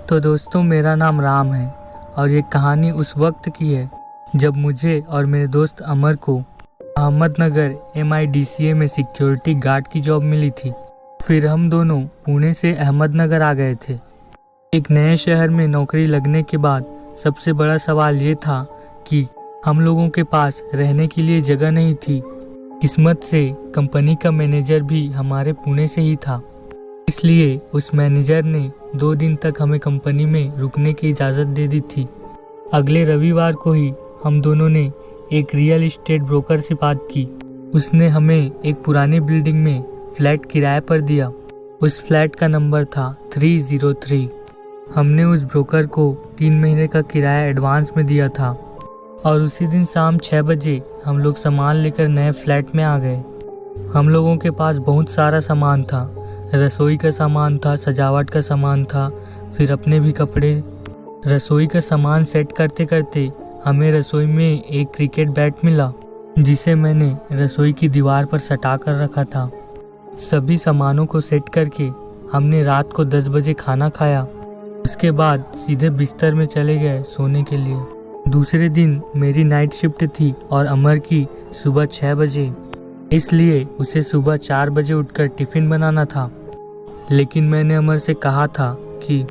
तो दोस्तों, मेरा नाम राम है और ये कहानी उस वक्त की है जब मुझे और मेरे दोस्त अमर को अहमदनगर MIDCA में सिक्योरिटी गार्ड की जॉब मिली थी। फिर हम दोनों पुणे से अहमदनगर आ गए थे। एक नए शहर में नौकरी लगने के बाद सबसे बड़ा सवाल ये था कि हम लोगों के पास रहने के लिए जगह नहीं थी। किस्मत से कंपनी का मैनेजर भी हमारे पुणे से ही था, इसलिए उस मैनेजर ने 2 दिन तक हमें कंपनी में रुकने की इजाज़त दे दी थी। अगले रविवार को ही हम दोनों ने एक रियल एस्टेट ब्रोकर से बात की। उसने हमें एक पुरानी बिल्डिंग में फ्लैट किराए पर दिया। उस फ्लैट का नंबर था 303। हमने उस ब्रोकर को 3 महीने का किराया एडवांस में दिया था और उसी दिन शाम 6 बजे हम लोग सामान लेकर नए फ्लैट में आ गए। हम लोगों के पास बहुत सारा सामान था। रसोई का सामान था, सजावट का सामान था, फिर अपने भी कपड़े। रसोई का सामान सेट करते करते हमें रसोई में एक क्रिकेट बैट मिला, जिसे मैंने रसोई की दीवार पर सटा कर रखा था। सभी सामानों को सेट करके हमने रात को 10 बजे खाना खाया। उसके बाद सीधे बिस्तर में चले गए सोने के लिए। दूसरे दिन मेरी नाइट शिफ्ट थी और अमर की सुबह 6 बजे, इसलिए उसे सुबह 4 बजे उठकर टिफ़िन बनाना था। लेकिन मैंने अमर से कहा था कि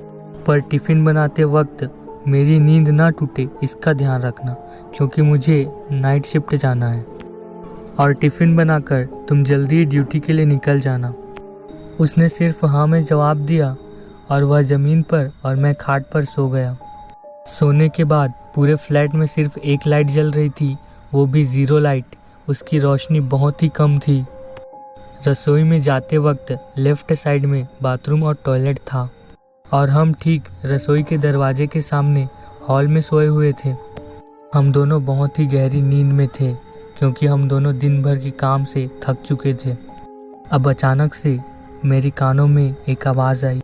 पर टिफ़िन बनाते वक्त मेरी नींद ना टूटे इसका ध्यान रखना, क्योंकि मुझे नाइट शिफ्ट जाना है, और टिफ़िन बनाकर तुम जल्दी ड्यूटी के लिए निकल जाना। उसने सिर्फ हाँ में जवाब दिया और वह ज़मीन पर और मैं खाट पर सो गया। सोने के बाद पूरे फ्लैट में सिर्फ एक लाइट जल रही थी, वो भी 0 लाइट। उसकी रोशनी बहुत ही कम थी। रसोई में जाते वक्त लेफ्ट साइड में बाथरूम और टॉयलेट था और हम ठीक रसोई के दरवाजे के सामने हॉल में सोए हुए थे। हम दोनों बहुत ही गहरी नींद में थे, क्योंकि हम दोनों दिन भर के काम से थक चुके थे। अब अचानक से मेरे कानों में एक आवाज़ आई।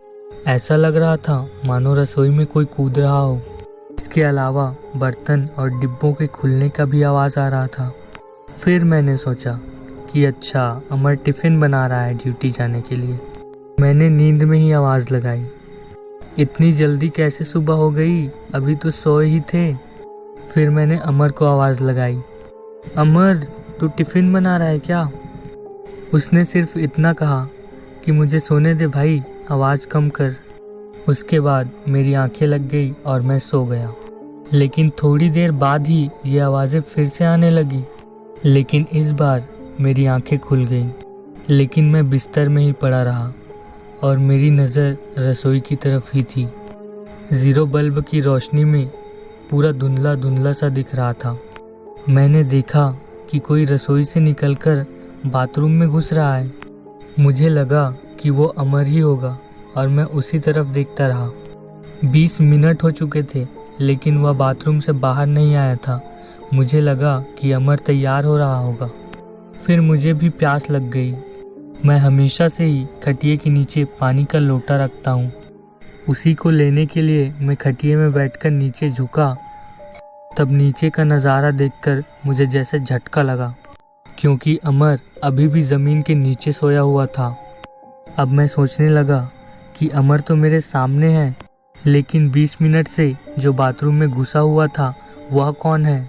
ऐसा लग रहा था मानो रसोई में कोई कूद रहा हो। इसके अलावा बर्तन और डिब्बों के खुलने का भी आवाज़ आ रहा था। फिर मैंने सोचा कि अच्छा, अमर टिफ़िन बना रहा है ड्यूटी जाने के लिए। मैंने नींद में ही आवाज़ लगाई, इतनी जल्दी कैसे सुबह हो गई, अभी तो सोए ही थे। फिर मैंने अमर को आवाज़ लगाई, अमर तू टिफ़िन बना रहा है क्या? उसने सिर्फ इतना कहा कि मुझे सोने दे भाई, आवाज़ कम कर। उसके बाद मेरी आंखें लग गई और मैं सो गया। लेकिन थोड़ी देर बाद ही ये आवाज़ें फिर से आने लगी, लेकिन इस बार मेरी आंखें खुल गईं। लेकिन मैं बिस्तर में ही पड़ा रहा और मेरी नज़र रसोई की तरफ ही थी। 0 बल्ब की रोशनी में पूरा धुंधला धुंधला सा दिख रहा था। मैंने देखा कि कोई रसोई से निकलकर बाथरूम में घुस रहा है। मुझे लगा कि वो अमर ही होगा और मैं उसी तरफ देखता रहा। 20 मिनट हो चुके थे, लेकिन वह बाथरूम से बाहर नहीं आया था। मुझे लगा कि अमर तैयार हो रहा होगा। फिर मुझे भी प्यास लग गई। मैं हमेशा से ही खटिए के नीचे पानी का लोटा रखता हूँ। उसी को लेने के लिए मैं खटिए में बैठकर नीचे झुका। तब नीचे का नज़ारा देखकर मुझे जैसे झटका लगा, क्योंकि अमर अभी भी ज़मीन के नीचे सोया हुआ था। अब मैं सोचने लगा कि अमर तो मेरे सामने है, लेकिन 20 मिनट से जो बाथरूम में घुसा हुआ था वह कौन है?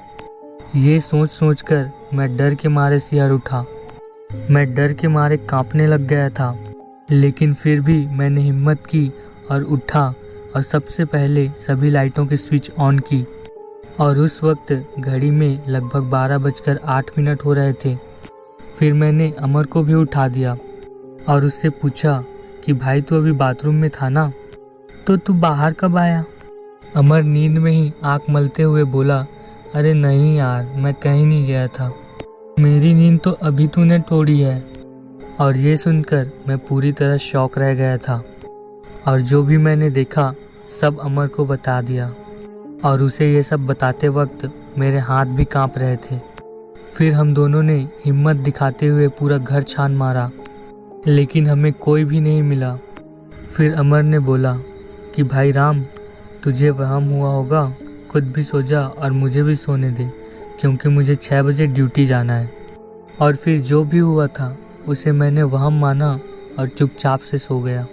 ये सोच सोचकर मैं डर के मारे सिहर उठा। मैं डर के मारे कांपने लग गया था, लेकिन फिर भी मैंने हिम्मत की और उठा और सबसे पहले सभी लाइटों के स्विच ऑन की। और उस वक्त घड़ी में लगभग 12:08 हो रहे थे। फिर मैंने अमर को भी उठा दिया और उससे पूछा कि भाई तू अभी बाथरूम में था ना, तो तू बाहर कब आया? अमर नींद में ही आँख मलते हुए बोला, अरे नहीं यार, मैं कहीं नहीं गया था, मेरी नींद तो अभी तूने तोड़ी है। और ये सुनकर मैं पूरी तरह शॉक रह गया था और जो भी मैंने देखा सब अमर को बता दिया। और उसे ये सब बताते वक्त मेरे हाथ भी कांप रहे थे। फिर हम दोनों ने हिम्मत दिखाते हुए पूरा घर छान मारा, लेकिन हमें कोई भी नहीं मिला। फिर अमर ने बोला कि भाई राम, तुझे वहम हुआ होगा, खुद भी सो जा और मुझे भी सोने दे, क्योंकि मुझे 6 बजे ड्यूटी जाना है। और फिर जो भी हुआ था उसे मैंने वहम माना और चुपचाप से सो गया।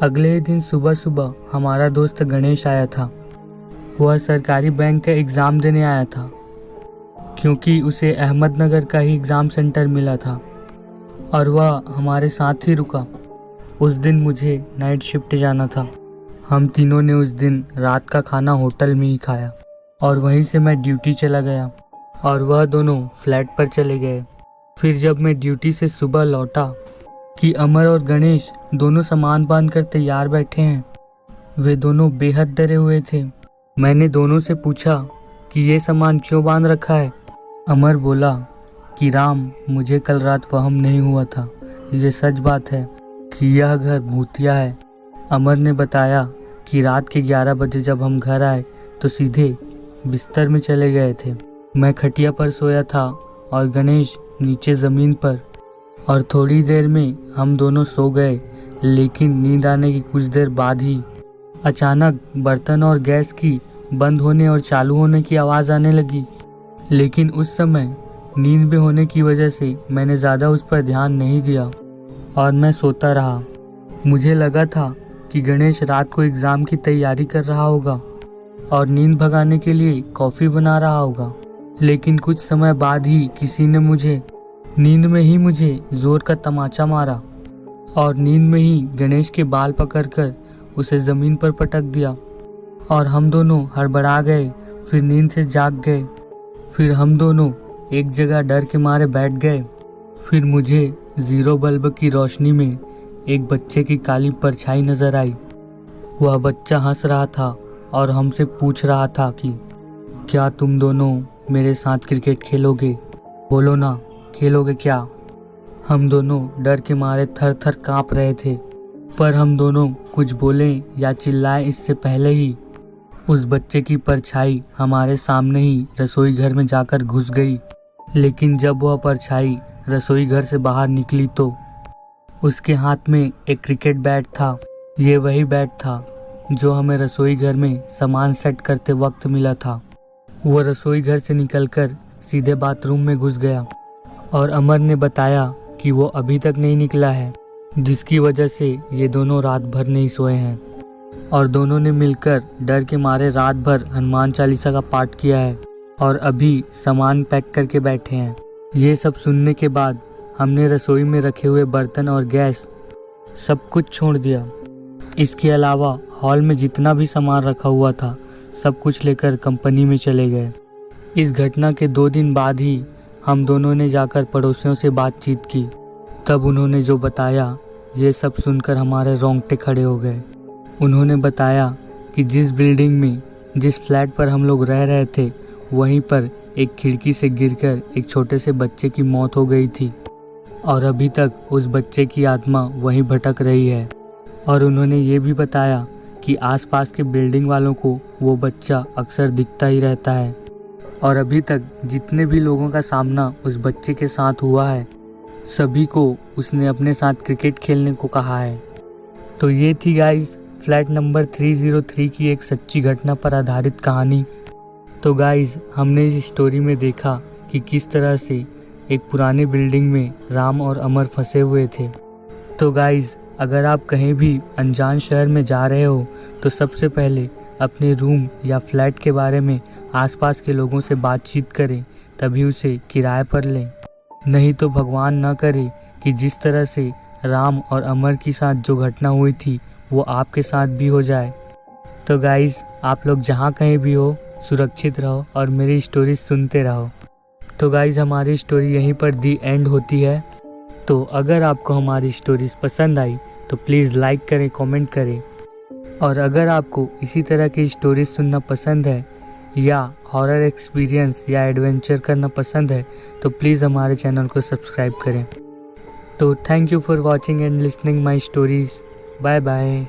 अगले ही दिन सुबह सुबह हमारा दोस्त गणेश आया था। वह सरकारी बैंक का एग्ज़ाम देने आया था, क्योंकि उसे अहमदनगर का ही एग्ज़ाम सेंटर मिला था और वह हमारे साथ ही रुका। उस दिन मुझे नाइट शिफ्ट जाना था। हम तीनों ने उस दिन रात का खाना होटल में ही खाया और वहीं से मैं ड्यूटी चला गया और वह दोनों फ्लैट पर चले गए। फिर जब मैं ड्यूटी से सुबह लौटा कि अमर और गणेश दोनों सामान बांध कर तैयार बैठे हैं। वे दोनों बेहद डरे हुए थे। मैंने दोनों से पूछा कि ये सामान क्यों बांध रखा है। अमर बोला कि राम, मुझे कल रात वहम नहीं हुआ था। ये सच बात है कि यह घर भूतिया है। अमर ने बताया कि रात के 11 बजे जब हम घर आए तो सीधे बिस्तर में चले गए थे। मैं खटिया पर सोया था और गणेश नीचे ज़मीन पर, और थोड़ी देर में हम दोनों सो गए। लेकिन नींद आने की कुछ देर बाद ही अचानक बर्तन और गैस की बंद होने और चालू होने की आवाज़ आने लगी। लेकिन उस समय नींद में होने की वजह से मैंने ज़्यादा उस पर ध्यान नहीं दिया और मैं सोता रहा। मुझे लगा था कि गणेश रात को एग्ज़ाम की तैयारी कर रहा होगा और नींद भगाने के लिए कॉफ़ी बना रहा होगा। लेकिन कुछ समय बाद ही किसी ने नींद में ही मुझे ज़ोर का तमाचा मारा और नींद में ही गणेश के बाल पकड़कर उसे ज़मीन पर पटक दिया और हम दोनों हड़बड़ा गए। फिर नींद से जाग गए। फिर हम दोनों एक जगह डर के मारे बैठ गए। फिर मुझे ज़ीरो बल्ब की रोशनी में एक बच्चे की काली परछाई नज़र आई। वह बच्चा हंस रहा था और हमसे पूछ रहा था कि क्या तुम दोनों मेरे साथ क्रिकेट खेलोगे? बोलो ना, खेलोगे क्या? हम दोनों डर के मारे थर थर काँप रहे थे, पर हम दोनों कुछ बोलें या चिल्लाएं इससे पहले ही उस बच्चे की परछाई हमारे सामने ही रसोई घर में जाकर घुस गई। लेकिन जब वह परछाई रसोई घर से बाहर निकली तो उसके हाथ में एक क्रिकेट बैट था। ये वही बैट था जो हमें रसोई घर में सामान सेट करते वक्त मिला था। वह रसोई घर से निकलकर सीधे बाथरूम में घुस गया और अमर ने बताया कि वो अभी तक नहीं निकला है, जिसकी वजह से ये दोनों रात भर नहीं सोए हैं और दोनों ने मिलकर डर के मारे रात भर हनुमान चालीसा का पाठ किया है और अभी सामान पैक करके बैठे हैं। ये सब सुनने के बाद हमने रसोई में रखे हुए बर्तन और गैस सब कुछ छोड़ दिया। इसके अलावा हॉल में जितना भी सामान रखा हुआ था सब कुछ लेकर कंपनी में चले गए। इस घटना के 2 दिन बाद ही हम दोनों ने जाकर पड़ोसियों से बातचीत की। तब उन्होंने जो बताया, ये सब सुनकर हमारे रोंगटे खड़े हो गए। उन्होंने बताया कि जिस बिल्डिंग में जिस फ्लैट पर हम लोग रह रहे थे वहीं पर एक खिड़की से गिरकर एक छोटे से बच्चे की मौत हो गई थी और अभी तक उस बच्चे की आत्मा वहीं भटक रही है। और उन्होंने ये भी बताया कि आसपास के बिल्डिंग वालों को वो बच्चा अक्सर दिखता ही रहता है और अभी तक जितने भी लोगों का सामना उस बच्चे के साथ हुआ है सभी को उसने अपने साथ क्रिकेट खेलने को कहा है। तो ये थी गाइस फ्लैट नंबर 303 की एक सच्ची घटना पर आधारित कहानी। तो गाइस हमने इस स्टोरी में देखा कि किस तरह से एक पुराने बिल्डिंग में राम और अमर फंसे हुए थे। तो गाइस अगर आप कहीं भी अनजान शहर में जा रहे हो तो सबसे पहले अपने रूम या फ्लैट के बारे में आसपास के लोगों से बातचीत करें, तभी उसे किराए पर लें। नहीं तो भगवान ना करे कि जिस तरह से राम और अमर के साथ जो घटना हुई थी वो आपके साथ भी हो जाए। तो गाइस आप लोग जहाँ कहीं भी हो सुरक्षित रहो और मेरी स्टोरी सुनते रहो। तो गाइस हमारी स्टोरी यहीं पर दी एंड होती है। तो अगर आपको हमारी स्टोरीज पसंद आई तो प्लीज़ लाइक करें, कमेंट करें, और अगर आपको इसी तरह की स्टोरीज सुनना पसंद है या हॉरर एक्सपीरियंस या एडवेंचर करना पसंद है तो प्लीज़ हमारे चैनल को सब्सक्राइब करें। तो thank you for watching and listening my stories. Bye bye.